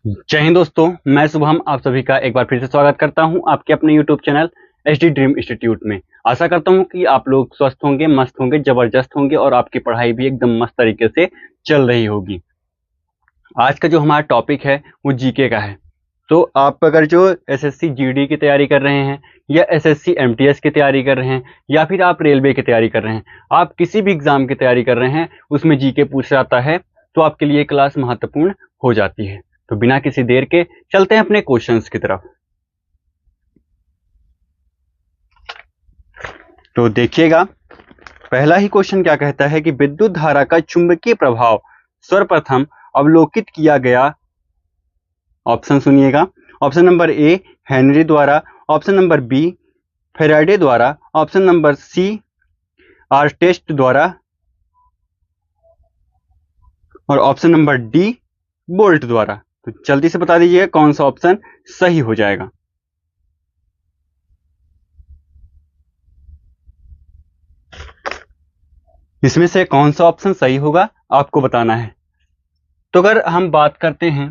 जय हिंद दोस्तों, मैं शुभम आप सभी का एक बार फिर से स्वागत करता हूं आपके अपने YouTube channel HD dream institute में। आशा करता हूं कि आप लोग स्वस्थ होंगे, मस्त होंगे, जबरदस्त होंगे और आपकी पढ़ाई भी एकदम मस्त तरीके से चल रही होगी। आज का जो हमारा टॉपिक है वो जीके का है। तो आप अगर जो एसएससी जीडी की तैयारी कर रहे हैं या एसएससी एमटीएस की तैयारी कर रहे हैं या फिर आप रेलवे की तैयारी कर रहे हैं, आप किसी भी एग्जाम की तैयारी कर रहे हैं, उसमें जीके पूछा जाता है तो आपके लिए क्लास महत्वपूर्ण हो जाती है। तो बिना किसी देर के चलते हैं अपने क्वेश्चंस की तरफ। तो देखिएगा, पहला ही क्वेश्चन क्या कहता है कि विद्युत धारा का चुंबकीय प्रभाव सर्वप्रथम अवलोकित किया गया। ऑप्शन सुनिएगा। ऑप्शन नंबर ए हेनरी द्वारा, ऑप्शन नंबर बी फेराडे द्वारा, ऑप्शन नंबर सी आर्टेस्ट द्वारा और ऑप्शन नंबर डी बोल्ट द्वारा। तो जल्दी से बता दीजिए कौन सा ऑप्शन सही हो जाएगा। इसमें से कौन सा ऑप्शन सही होगा आपको बताना है। तो अगर हम बात करते हैं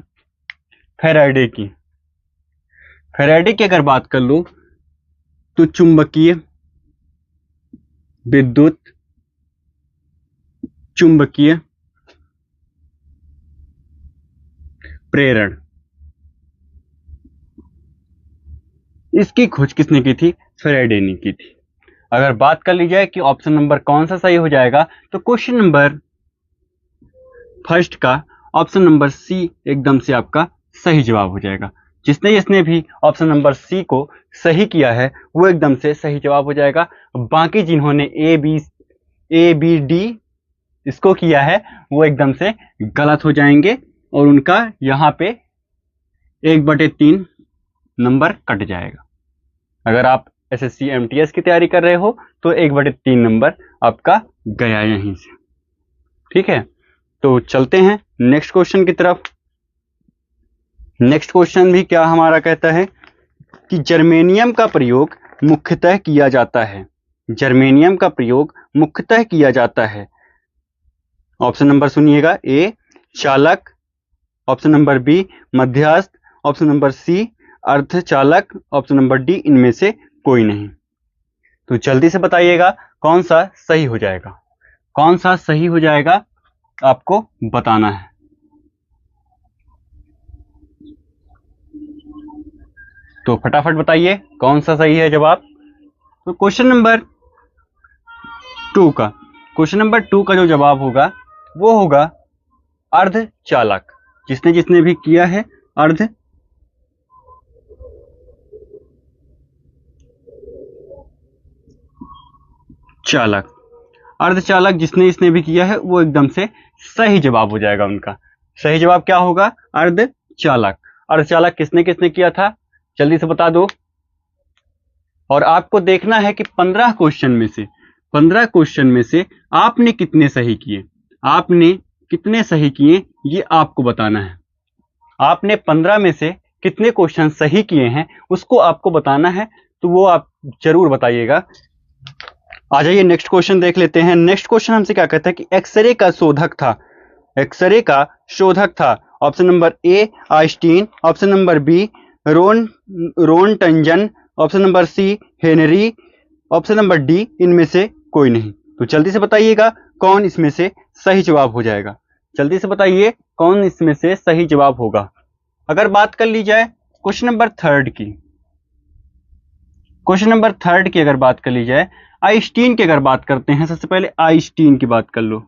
फेराडे की, अगर बात कर लो तो चुंबकीय विद्युत चुंबकीय प्रेरण, इसकी खोज किसने की थी? फेराडे ने की थी। अगर बात कर ली जाए कि ऑप्शन नंबर कौन सा सही हो जाएगा, तो क्वेश्चन नंबर फर्स्ट का ऑप्शन नंबर सी एकदम से आपका सही जवाब हो जाएगा। जिसने भी ऑप्शन नंबर सी को सही किया है वो एकदम से सही जवाब हो जाएगा। बाकी जिन्होंने ए बी डी इसको किया है वो एकदम से गलत हो जाएंगे और उनका यहाँ पे 1/3 नंबर कट जाएगा। अगर आप एसएससी एमटीएस की तैयारी कर रहे हो तो 1/3 नंबर आपका गया यहीं से। ठीक है, तो चलते हैं नेक्स्ट क्वेश्चन की तरफ। नेक्स्ट क्वेश्चन भी क्या हमारा कहता है कि जर्मेनियम का प्रयोग मुख्यतः किया जाता है। जर्मेनियम का प्रयोग मुख्यतः किया जाता है। ऑप्शन नंबर सुनिएगा। ए चालक, ऑप्शन नंबर बी मध्यस्थ, ऑप्शन नंबर सी अर्धचालक, ऑप्शन नंबर डी इनमें से कोई नहीं। तो जल्दी से बताइएगा कौन सा सही हो जाएगा। कौन सा सही हो जाएगा आपको बताना है। तो फटाफट बताइए कौन सा सही है जवाब। तो क्वेश्चन नंबर 2 का जो जवाब होगा वो होगा अर्धचालक। जिसने भी किया है अर्धचालक जिसने भी किया है वो एकदम से सही जवाब हो जाएगा। उनका सही जवाब क्या होगा? अर्धचालक किसने किया था, जल्दी से बता दो। और आपको देखना है कि 15 क्वेश्चन में से आपने कितने सही किए, ये आपको बताना है। आपने 15 में से कितने क्वेश्चन सही किए हैं उसको आपको बताना है। तो वो आप जरूर बताइएगा। आ जाइए नेक्स्ट क्वेश्चन देख लेते हैं। नेक्स्ट क्वेश्चन हमसे क्या कहता है कि एक्सरे का शोधक था। Option number A Einstein, option number B Roentgen, option number C Henry, option number D इनमें से कोई नहीं। तो जल्दी से बताइएगा कौन इसमें से सही जवाब हो जाएगा। जल्दी से बताइए कौन इसमें से सही जवाब होगा। अगर बात कर ली जाए क्वेश्चन नंबर थर्ड की अगर बात कर ली जाए, आइंस्टीन की अगर बात करते हैं, सबसे पहले आइंस्टीन की बात कर लो।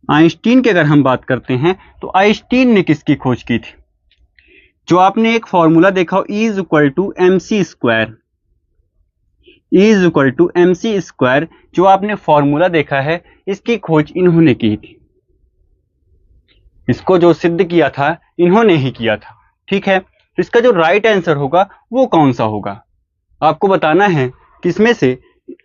आइंस्टीन की अगर हम बात करते हैं तो आइंस्टीन ने किसकी खोज की थी? जो आपने एक फॉर्मूला देखा हो E = mc स्क्वायर, जो आपने फॉर्मूला देखा है इसकी खोज इन्होंने की थी। इसको जो सिद्ध किया था इन्होंने ही किया था। ठीक है, तो इसका जो राइट आंसर होगा वो कौन सा होगा आपको बताना है। किसमें से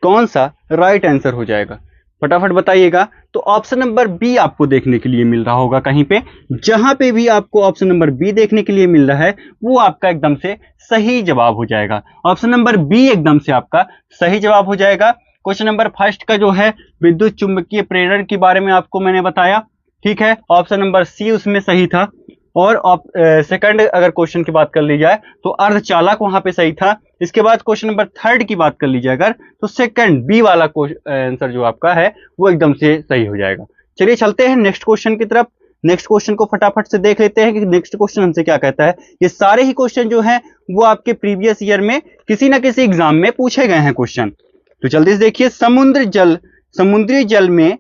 कौन सा राइट आंसर हो जाएगा फटाफट बताइएगा। तो ऑप्शन नंबर बी आपको देखने के लिए मिल रहा होगा कहीं पे। जहां पे भी आपको ऑप्शन नंबर बी देखने के लिए मिल रहा है वो आपका एकदम से सही जवाब हो जाएगा। ऑप्शन नंबर बी एकदम से आपका सही जवाब हो जाएगा। क्वेश्चन नंबर फर्स्ट का जो है विद्युत चुंबकीय प्रेरण के बारे में आपको मैंने बताया, ठीक है। ऑप्शन नंबर सी उसमें सही था। और सेकंड अगर क्वेश्चन की बात कर ली जाए तो अर्धचालक वहां पे सही था। इसके बाद क्वेश्चन नंबर थर्ड की बात कर ली जाए अगर, तो सेकंड बी वाला आंसर जो आपका है वो एकदम से सही हो जाएगा। चलिए चलते हैं नेक्स्ट क्वेश्चन की तरफ। नेक्स्ट क्वेश्चन को फटाफट से देख लेते हैं कि नेक्स्ट क्वेश्चन हमसे क्या कहता है। ये सारे ही क्वेश्चन जो हैं वो आपके प्रीवियस ईयर में किसी ना किसी एग्जाम में पूछे गए हैं क्वेश्चन। तो जल्दी से देखिए, समुद्री जल में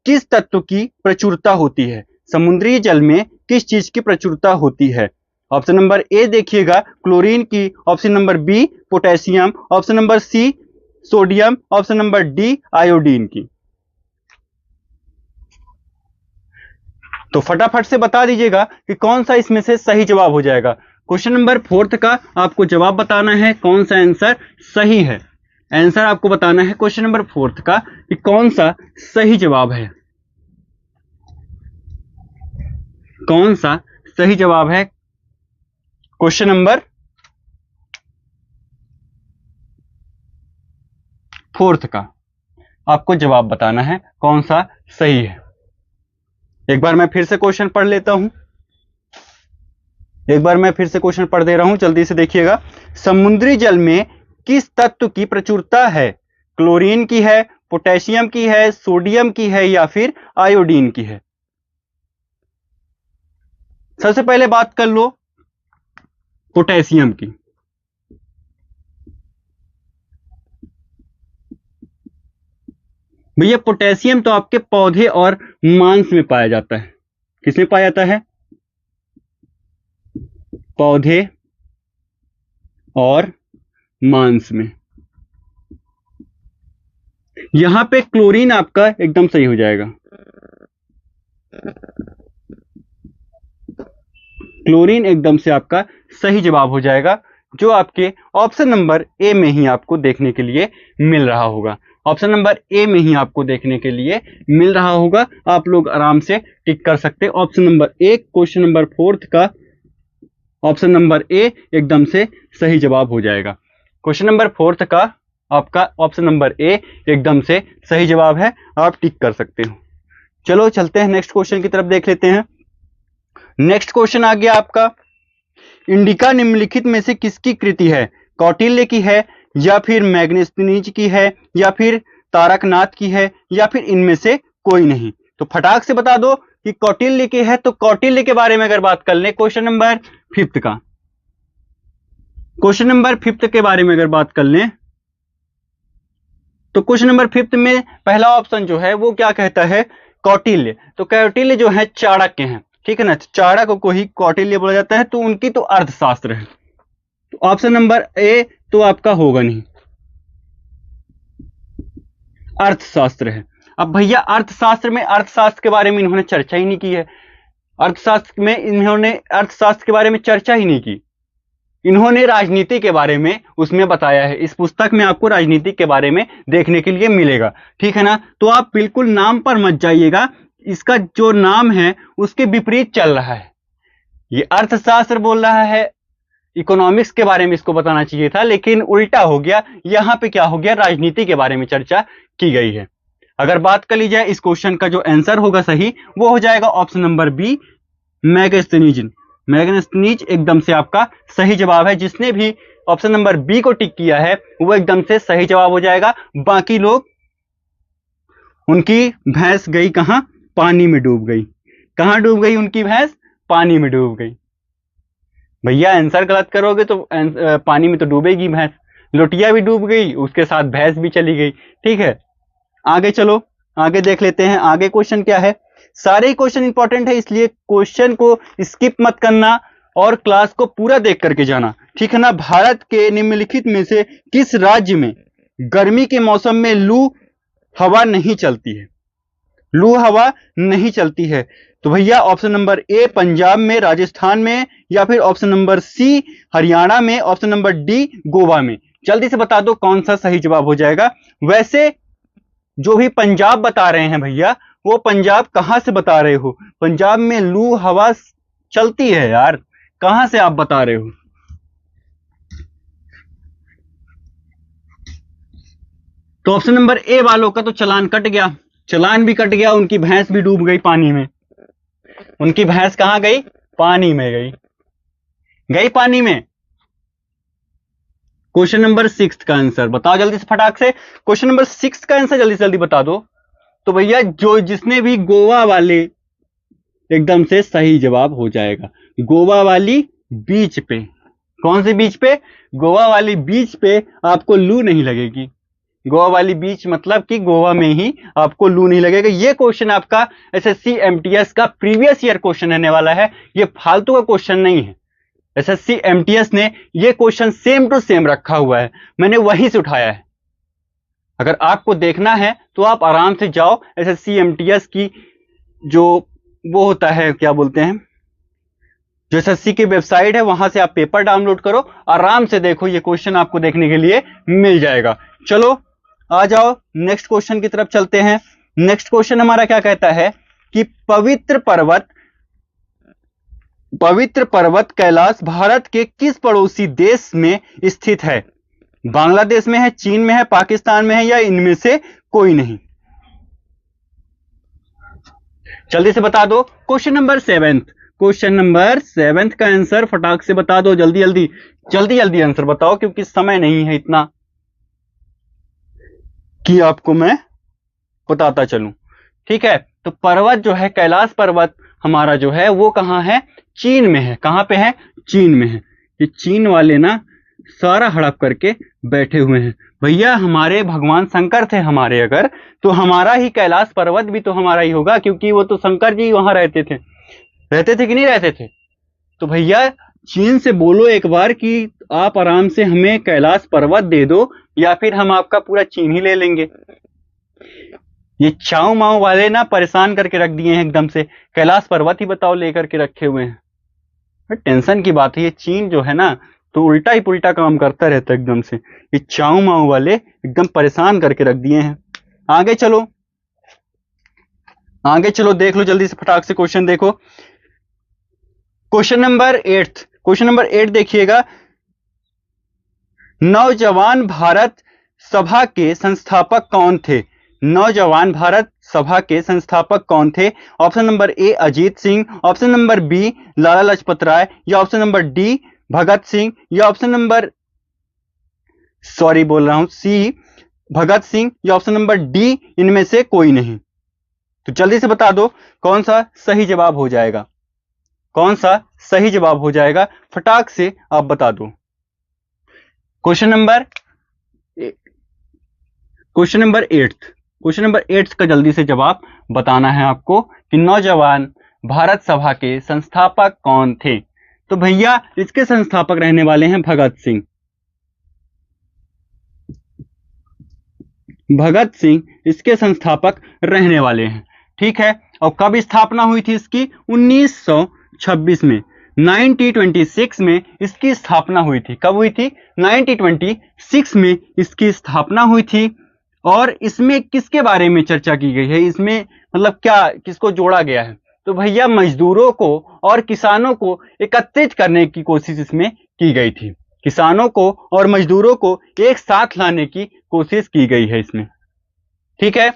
किस तत्व की प्रचुरता होती है? समुद्री जल में किस चीज की प्रचुरता होती है? ऑप्शन नंबर ए देखिएगा क्लोरीन की, option number B potassium, option number C sodium, option number D iodine की। तो फटाफट से बता दीजिएगा कि कौन सा इसमें से सही जवाब हो जाएगा। क्वेश्चन नंबर फोर्थ का आपको जवाब बताना है, कौन सा आंसर सही है। आंसर आपको बताना है क्वेश्चन नंबर फोर्थ का कि कौन सा सही जवाब है, कौन सा सही जवाब है। क्वेश्चन नंबर फोर्थ का आपको जवाब बताना है कौन सा सही है। एक बार मैं फिर से क्वेश्चन पढ़ लेता हूं, एक बार मैं फिर से क्वेश्चन पढ़ दे रहा हूं, जल्दी से देखिएगा। समुद्री जल में किस तत्व की प्रचुरता है? क्लोरीन की है, पोटेशियम की है, सोडियम की है या फिर आयोडीन की है? सबसे पहले बात कर लो पोटेशियम की। भैया पोटेशियम तो आपके पौधे और मांस में पाया जाता है। किसमें पाया जाता है? पौधे और मांस में। यहां पे क्लोरीन आपका एकदम सही हो जाएगा। क्लोरीन एकदम से आपका सही जवाब हो जाएगा, जो आपके ऑप्शन नंबर ए में ही आपको देखने के लिए मिल रहा होगा। ऑप्शन नंबर ए में ही आपको देखने के लिए मिल रहा होगा। आप लोग आराम से टिक कर सकते हैं। ऑप्शन नंबर ए, क्वेश्चन नंबर फोर्थ का ऑप्शन नंबर ए एकदम से सही जवाब हो जाएगा। क्वेश्चन नंबर फोर्थ का आपका ऑप्शन नंबर ए एकदम से सही जवाब है, आप टिक कर सकते हो। चलो चलते हैं नेक्स्ट क्वेश्चन की तरफ, देख लेते हैं। नेक्स्ट क्वेश्चन आ गया आपका, इंडिका निम्नलिखित में से किसकी कृति है? कौटिल्य की है या फिर मैग्नेस्नीज की है या फिर तारकनाथ की है या फिर इनमें से कोई नहीं? तो फटाक से बता दो कि कौटिल्य की है। तो कौटिल्य के बारे में अगर बात कर ले, क्वेश्चन नंबर फिफ्थ का, क्वेश्चन नंबर फिफ्थ के बारे में अगर बात कर लें तो क्वेश्चन नंबर फिफ्थ में पहला ऑप्शन जो है वो क्या कहता है? कौटिल्य। तो कौटिल्य जो है चाणक्य हैं, ठीक है ना। चाणक्य को ही कौटिल्य बोला जाता है, तो उनकी तो अर्थशास्त्र है। तो ऑप्शन नंबर ए तो आपका होगा नहीं, अर्थशास्त्र है। अब भैया अर्थशास्त्र में, अर्थशास्त्र के बारे में इन्होंने चर्चा ही नहीं की है। अर्थशास्त्र में इन्होंने अर्थशास्त्र के बारे में चर्चा ही नहीं की, इन्होंने राजनीति के बारे में उसमें बताया है। इस पुस्तक में आपको राजनीति के बारे में देखने के लिए मिलेगा, ठीक है ना। तो आप बिल्कुल नाम पर मत जाइएगा, इसका जो नाम है उसके विपरीत चल रहा है। ये अर्थशास्त्र बोल रहा है, इकोनॉमिक्स के बारे में इसको बताना चाहिए था, लेकिन उल्टा हो गया। यहां पे क्या हो गया? राजनीति के बारे में चर्चा की गई है। अगर बात कर ली जाए इस क्वेश्चन का जो आंसर होगा सही, वो हो जाएगा ऑप्शन नंबर बी, मैग्नेस्नीज। मैग्नेस्नीज एकदम से आपका सही जवाब है। जिसने भी ऑप्शन नंबर बी को टिक किया है वो एकदम से सही जवाब हो जाएगा। बाकी लोग, उनकी भैंस गई कहां? पानी में डूब गई। कहां डूब गई उनकी भैंस? पानी में डूब गई। भैया आंसर गलत करोगे तो पानी में तो डूबेगी भैंस। लोटिया भी डूब गई, उसके साथ भैंस भी चली गई, ठीक है। आगे चलो, आगे देख लेते हैं आगे क्वेश्चन क्या है। सारे क्वेश्चन इंपॉर्टेंट है, इसलिए क्वेश्चन को स्किप मत करना और क्लास को पूरा देख करके जाना, ठीक है ना। भारत के निम्नलिखित में से किस राज्य में गर्मी के मौसम में लू हवा नहीं चलती है? लू हवा नहीं चलती है। तो भैया ऑप्शन नंबर ए पंजाब में, राजस्थान में, या फिर ऑप्शन नंबर सी हरियाणा में, ऑप्शन नंबर डी गोवा में। जल्दी से बता दो कौन सा सही जवाब हो जाएगा। वैसे जो भी पंजाब बता रहे हैं भैया, वो पंजाब कहां से बता रहे हो? पंजाब में लू हवा चलती है यार, कहां से आप बता रहे हो? तो ऑप्शन नंबर ए वालों का तो चालान कट गया, चालान भी कट गया, उनकी भैंस भी डूब गई पानी में। उनकी भैंस कहां गई? पानी में गई पानी में। क्वेश्चन नंबर 6 का आंसर बताओ जल्दी से फटाक से। क्वेश्चन नंबर 6 का आंसर जल्दी से जल्दी बता दो। तो भैया जो जिसने भी गोवा वाले, एकदम से सही जवाब हो जाएगा। गोवा वाली बीच पे। कौन से बीच पे? गोवा वाली बीच पे आपको लू नहीं लगेगी। गोवा वाली बीच मतलब कि गोवा में ही आपको लू नहीं लगेगा। ये क्वेश्चन आपका एसएससी एमटीएस का प्रीवियस ईयर क्वेश्चन रहने वाला है, ये फालतू का क्वेश्चन नहीं है। एसएससी एमटीएस ने ये क्वेश्चन सेम टू सेम रखा हुआ है, मैंने वहीं से उठाया है। अगर आपको देखना है तो आप आराम से जाओ एसएससी एमटीएस की जो वो होता है, क्या बोलते हैं, जो एसएससी की वेबसाइट है, वहां से आप पेपर डाउनलोड करो, आराम से देखो, ये क्वेश्चन आपको देखने के लिए मिल जाएगा। चलो आ जाओ नेक्स्ट क्वेश्चन की तरफ चलते हैं। नेक्स्ट क्वेश्चन हमारा क्या कहता है कि पवित्र पर्वत कैलाश भारत के किस पड़ोसी देश में स्थित है? बांग्लादेश में है, चीन में है, पाकिस्तान में है, या इनमें से कोई नहीं? जल्दी से बता दो। क्वेश्चन नंबर 7 का आंसर फटाक से बता दो, जल्दी जल्दी आंसर बताओ, क्योंकि समय नहीं है इतना कि आपको मैं बताता चलूं। ठीक है, तो पर्वत जो है, कैलाश पर्वत हमारा जो है वो कहां है? चीन में है। कहां पे है? चीन में है। ये चीन वाले ना सारा हड़प करके बैठे हुए हैं। भैया हमारे भगवान शंकर थे हमारे, अगर तो हमारा ही कैलाश पर्वत भी तो हमारा ही होगा, क्योंकि वो तो शंकर जी वहां रहते थे कि नहीं रहते थे? तो भैया चीन से बोलो एक बार कि आप आराम से हमें कैलाश पर्वत दे दो, या फिर हम आपका पूरा चीन ही ले लेंगे। ये चाऊ माऊ वाले ना परेशान करके रख दिए हैं एकदम से, कैलाश पर्वत ही बताओ लेकर के रखे हुए हैं। टेंशन की बात है, ये चीन जो है ना तो उल्टा ही पुल्टा काम करता रहता है एकदम से। ये चाऊ माऊ वाले एकदम परेशान करके रख दिए हैं। आगे चलो देख लो जल्दी से फटाक से क्वेश्चन देखो। क्वेश्चन नंबर 8 देखिएगा। नौजवान भारत सभा के संस्थापक कौन थे? नौजवान भारत सभा के संस्थापक कौन थे? Option number A Ajit Singh, option number B Lala Lajpat Rai, या option number D Bhagat Singh, या option number C Bhagat Singh, या ऑप्शन नंबर डी इनमें से कोई नहीं। तो जल्दी से बता दो कौन सा सही जवाब हो जाएगा, फटाक से आप बता दो। क्वेश्चन नंबर 8 का जल्दी से जवाब बताना है आपको कि नौजवान भारत सभा के संस्थापक कौन थे? तो भैया इसके संस्थापक रहने वाले हैं भगत सिंह इसके संस्थापक रहने वाले हैं। ठीक है, और कब स्थापना हुई थी इसकी? 1926 में, 1926 में इसकी स्थापना हुई थी। कब हुई थी? 1926 में इसकी स्थापना हुई थी। और इसमें किसके बारे में चर्चा की गई है? इसमें मतलब क्या, किसको जोड़ा गया है? तो भैया मजदूरों को और किसानों को एकत्रित करने की कोशिश इसमें की गई थी। किसानों को और मजदूरों को एक साथ लाने की कोशिश की गई है इसमें। ठीक है,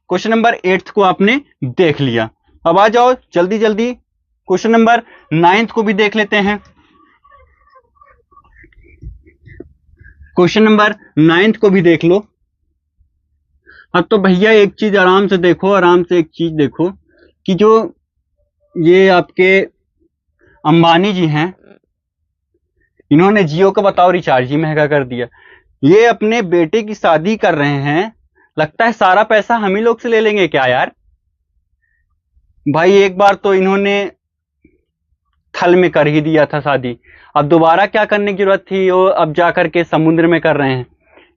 क्वेश्चन नंबर 8 को आपने देख लिया। अब आ जाओ जल्दी क्वेश्चन नंबर 9 को भी देख लेते हैं। क्वेश्चन नंबर 9 को भी देख लो। अब तो भैया एक चीज आराम से देखो कि जो ये आपके अंबानी जी हैं, इन्होंने जियो का बताओ रिचार्ज ही महंगा कर दिया। ये अपने बेटे की शादी कर रहे हैं, लगता है सारा पैसा हम ही लोग से ले लेंगे क्या यार? भाई एक बार तो इन्होंने थल में कर ही दिया था शादी, अब दोबारा क्या करने की जरूरत थी? वो अब जाकर के समुद्र में कर रहे हैं।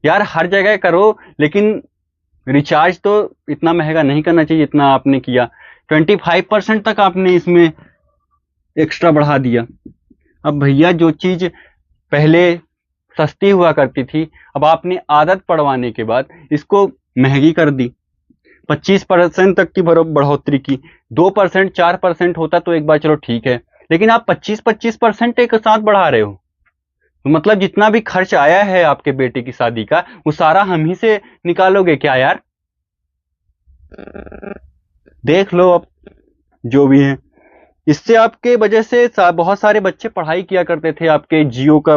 यार हर जगह करो, लेकिन रिचार्ज तो इतना महंगा नहीं करना चाहिए जितना आपने किया। 25% तक आपने इसमें एक्स्ट्रा बढ़ा दिया। अब भैया जो चीज पहले सस्ती हुआ करती थी, अब आपने आदत पड़वाने के बाद इसको महंगी कर दी। 25% तक की बढ़ोतरी की। 2% 4% होता तो एक बार चलो ठीक है, लेकिन आप 25% एक साथ बढ़ा रहे हो, तो मतलब जितना भी खर्च आया है आपके बेटे की शादी का वो सारा हम ही से निकालोगे क्या यार? देख लो अब जो भी है। इससे आपके वजह से बहुत सारे बच्चे पढ़ाई किया करते थे, आपके जियो का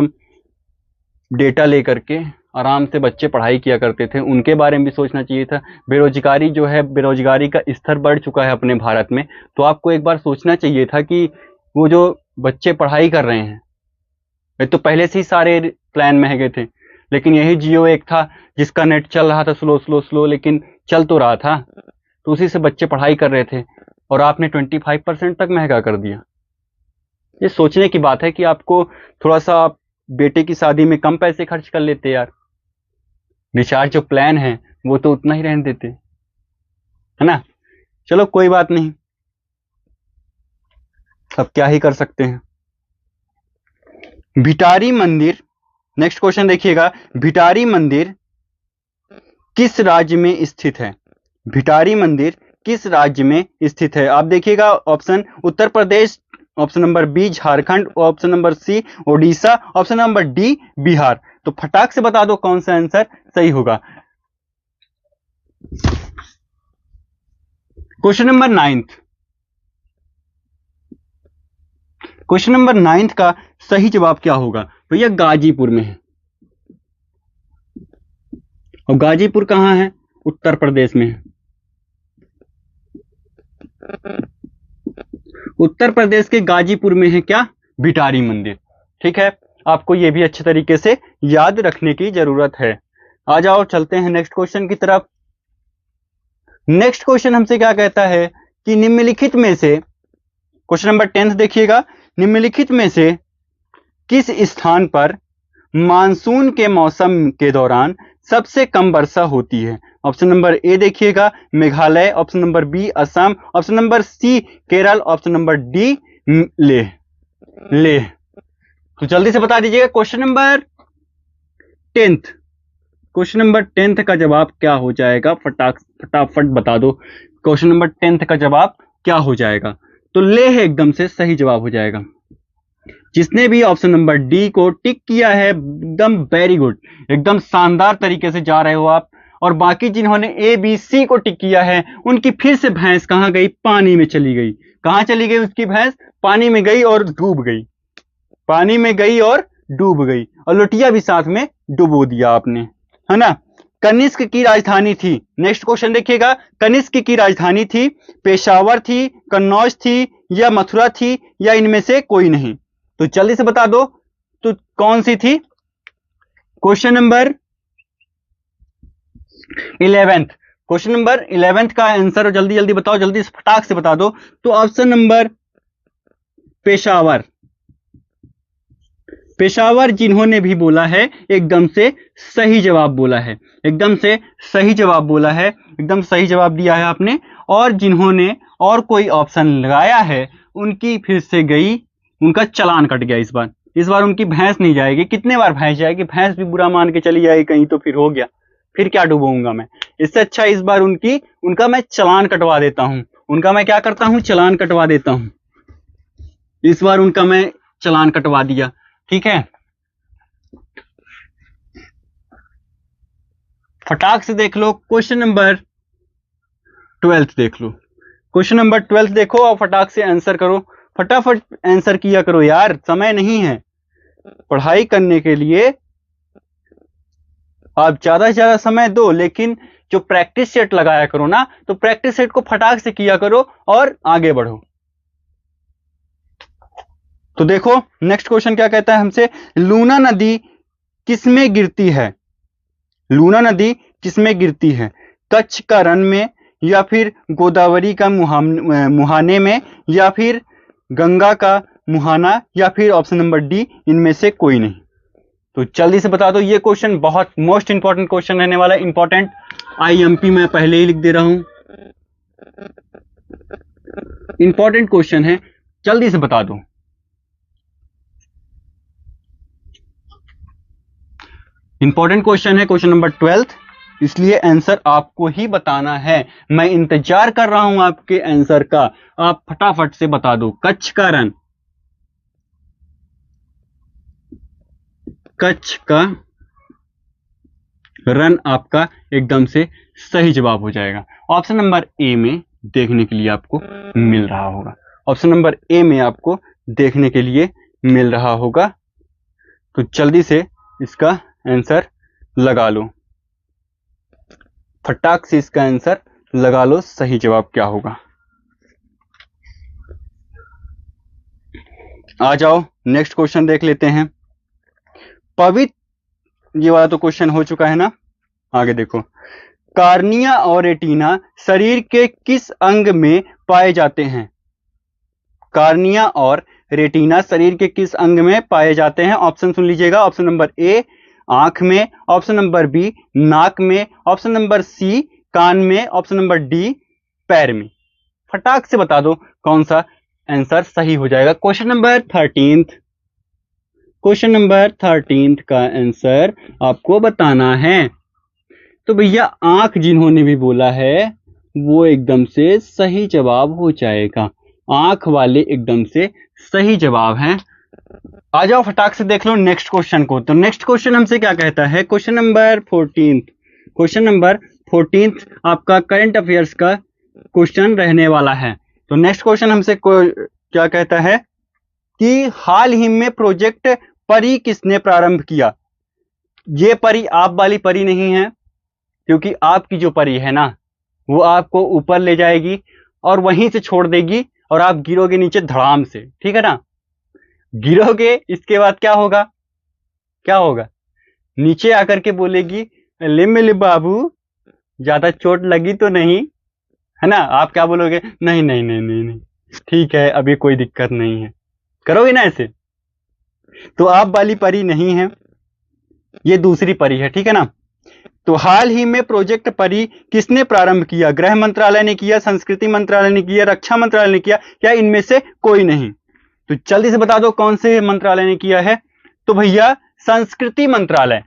डेटा लेकर के आराम से बच्चे पढ़ाई किया करते थे, उनके बारे में भी सोचना चाहिए था। बेरोजगारी जो है, बेरोजगारी का स्तर बढ़ चुका है अपने भारत में, तो आपको एक बार सोचना चाहिए था कि वो जो बच्चे पढ़ाई कर रहे हैं, ये तो पहले से ही सारे प्लान महंगे थे, लेकिन यही जियो एक था जिसका नेट चल रहा था स्लो स्लो स्लो, लेकिन चल तो रहा था, तो उसी से बच्चे पढ़ाई कर रहे थे, और आपने 25% तक महंगा कर दिया। ये सोचने की बात है कि आपको थोड़ा सा आप बेटे की शादी में कम पैसे खर्च कर लेते यार। रिचार्ज जो प्लान है वो तो उतना ही रहने देते, है ना। चलो कोई बात नहीं, अब क्या ही कर सकते हैं। भिटारी मंदिर, नेक्स्ट क्वेश्चन देखिएगा, भिटारी मंदिर किस राज्य में स्थित है? भिटारी मंदिर किस राज्य में स्थित है? आप देखिएगा, option Uttar Pradesh, option number B Jharkhand, option number C Odisha, option number D Bihar. तो फटाक से बता दो कौन सा आंसर सही होगा। क्वेश्चन नंबर 9, क्वेश्चन नंबर 9 का सही जवाब क्या होगा? तो यह गाजीपुर में है, और गाजीपुर कहां है? उत्तर प्रदेश में है। उत्तर प्रदेश के गाजीपुर में है क्या? भिटारी मंदिर। ठीक है, आपको यह भी अच्छे तरीके से याद रखने की जरूरत है। आ जाओ चलते हैं नेक्स्ट क्वेश्चन की तरफ। नेक्स्ट क्वेश्चन हमसे क्या कहता है कि निम्नलिखित में से, क्वेश्चन नंबर 10 देखिएगा, निम्नलिखित में से किस स्थान पर मानसून के मौसम के दौरान सबसे कम वर्षा होती है? ऑप्शन नंबर ए देखिएगा Meghalaya, option number B Assam, option number C Kerala, option number D Leh. तो जल्दी से बता दीजिएगा question number 10th, question number 10th का जवाब क्या हो जाएगा? फटाफट बता दो क्वेश्चन नंबर 10th का जवाब क्या हो जाएगा? तो लेह एकदम से सही जवाब हो जाएगा। जिसने भी ऑप्शन नंबर डी को टिक किया है, एकदम वेरी गुड, एकदम शानदार तरीके से जा रहे हो आप। और बाकी जिन्होंने ए बी सी को टिक किया है, उनकी फिर से भैंस कहां गई? पानी में चली गई। कहां चली गई उसकी भैंस? पानी में गई और डूब गई, पानी में गई और डूब गई, और लोटिया भी साथ में डुबो दिया आपने, है ना। कनिष्क की राजधानी थी, नेक्स्ट क्वेश्चन देखिएगा, कनिष्क की राजधानी थी, पेशावर थी, कन्नौज थी, या मथुरा थी, या इनमें से कोई नहीं? तो जल्दी से बता दो तो कौन सी थी? Question number 11th, question number 11th का आंसर जल्दी जल्दी बताओ, जल्दी से फटाक से बता दो। तो ऑप्शन नंबर पेशावर, पेशावर जिन्होंने भी बोला है एकदम से सही जवाब बोला है, एकदम से सही जवाब बोला है, एकदम सही जवाब दिया है आपने। और जिन्होंने और कोई ऑप्शन लगाया है उनकी फिर से गई, उनका चालान कट गया। इस बार उनकी भैंस नहीं जाएगी। कितने बार भैंस जाएगी? भैंस भी बुरा मान के चली जाएगी कहीं, तो फिर हो गया, फिर क्या डूबूंगा मैं। इससे अच्छा इस बार उनका मैं चालान कटवा देता हूं, उनका मैं क्या करता हूं? चालान कटवा देता हूं। इस बार उनका मैं चालान कटवा दिया, ठीक है। फटाक से देख लो क्वेश्चन नंबर 12 देख लो, क्वेश्चन नंबर 12 देखो और फटाक से आंसर करो, फटाफट आंसर किया करो यार, समय नहीं है पढ़ाई करने के लिए। आप ज्यादा से ज्यादा समय दो, लेकिन जो प्रैक्टिस सेट लगाया करो ना, तो प्रैक्टिस सेट को फटाक से किया करो और आगे बढ़ो। तो देखो नेक्स्ट क्वेश्चन क्या कहता है हमसे, लूना नदी किसमें गिरती है? लूना नदी किसमें गिरती है? कच्छ का रण में, या फिर गोदावरी का मुहाने में, या फिर गंगा का मुहाना, या फिर ऑप्शन नंबर डी इनमें से कोई नहीं? तो जल्दी से बता दो। ये क्वेश्चन बहुत मोस्ट इंपॉर्टेंट क्वेश्चन रहने वाला है, इंपॉर्टेंट आईएमपी में पहले ही लिख दे रहा हूं, इंपॉर्टेंट क्वेश्चन है, जल्दी से बता दो। इंपॉर्टेंट क्वेश्चन है, क्वेश्चन नंबर 12, इसलिए आंसर आपको ही बताना है। मैं इंतजार कर रहा हूं आपके आंसर का, आप फटाफट से बता दो। कच्छ का रण, कच्छ का रण आपका एकदम से सही जवाब हो जाएगा। ऑप्शन नंबर ए में देखने के लिए आपको मिल रहा होगा। ऑप्शन नंबर ए में आपको देखने के लिए मिल रहा होगा। तो जल्दी से इसका आंसर लगा लो, फटाक से इसका आंसर लगा लो, सही जवाब क्या होगा। आ जाओ नेक्स्ट क्वेश्चन देख लेते हैं। पवित्र, ये वाला तो क्वेश्चन हो चुका है ना, आगे देखो। कार्निया और रेटिना शरीर के किस अंग में पाए जाते हैं? कार्निया और रेटिना शरीर के किस अंग में पाए जाते हैं? ऑप्शन सुन लीजिएगा। ऑप्शन नंबर ए आंख में, ऑप्शन नंबर बी नाक में, ऑप्शन नंबर सी कान में, ऑप्शन नंबर डी पैर में। फटाक से बता दो कौन सा आंसर सही हो जाएगा। क्वेश्चन नंबर 13, क्वेश्चन नंबर 13 का आंसर आपको बताना है। तो भैया आंख जिन्होंने भी बोला है वो एकदम से सही जवाब हो जाएगा। आंख वाले एकदम से सही जवाब है। आ जाओ फटाक से देख लो नेक्स्ट क्वेश्चन को। तो नेक्स्ट क्वेश्चन हमसे क्या कहता है? क्वेश्चन नंबर 14, क्वेश्चन नंबर 14 आपका करंट अफेयर्स का क्वेश्चन रहने वाला है। तो नेक्स्ट क्वेश्चन हमसे क्या कहता है कि हाल ही में प्रोजेक्ट परी किसने प्रारंभ किया? ये परी आप वाली परी नहीं है, क्योंकि आपकी जो परी है ना वो आपको ऊपर ले जाएगी और वहीं से छोड़ देगी और आप गिरोगे नीचे धड़ाम से, ठीक है ना। गिरोगे, इसके बाद क्या होगा? क्या होगा? नीचे आकर के बोलेगी ले मेरे बाबू ज्यादा चोट लगी तो नहीं, है ना। आप क्या बोलोगे? नहीं नहीं नहीं नहीं नहीं, ठीक है अभी कोई दिक्कत नहीं है, करोगे ना ऐसे। तो आप वाली परी नहीं है, ये दूसरी परी है, ठीक है ना। तो हाल ही में प्रोजेक्ट परी किसने प्रारंभ किया? गृह मंत्रालय ने किया, संस्कृति मंत्रालय ने किया, रक्षा मंत्रालय ने किया, क्या इनमें से कोई नहीं? तो जल्दी से बता दो कौन से मंत्रालय ने किया है। तो भैया संस्कृति मंत्रालय,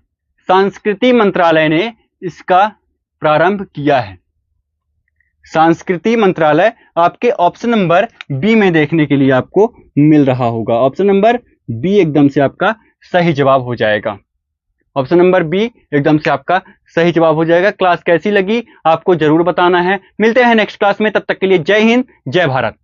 संस्कृति मंत्रालय ने इसका प्रारंभ किया है। संस्कृति मंत्रालय आपके ऑप्शन नंबर बी में देखने के लिए आपको मिल रहा होगा। ऑप्शन नंबर बी एकदम से आपका सही जवाब हो जाएगा। ऑप्शन नंबर बी एकदम से आपका सही जवाब हो जाएगा। क्लास कैसी लगी आपको जरूर बताना है। मिलते हैं नेक्स्ट क्लास में, तब तक के लिए जय हिंद, जय भारत।